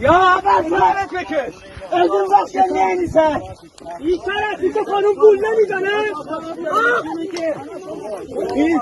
یا اول سرت بکش ازون وقت که نمیسن این طرفی که خانوم پول نمیزنه این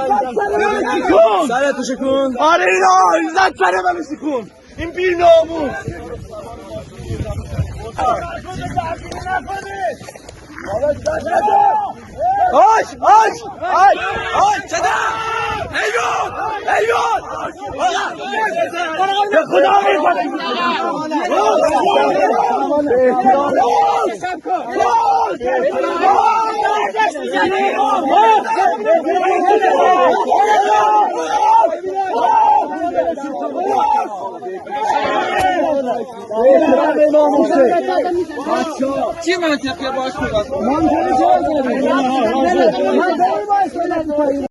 بردو سرتو شکن. آره اینا زد سر من شکن این بی ناموس آش چدا ایوان به خدا چی منطقه باش کنم؟ من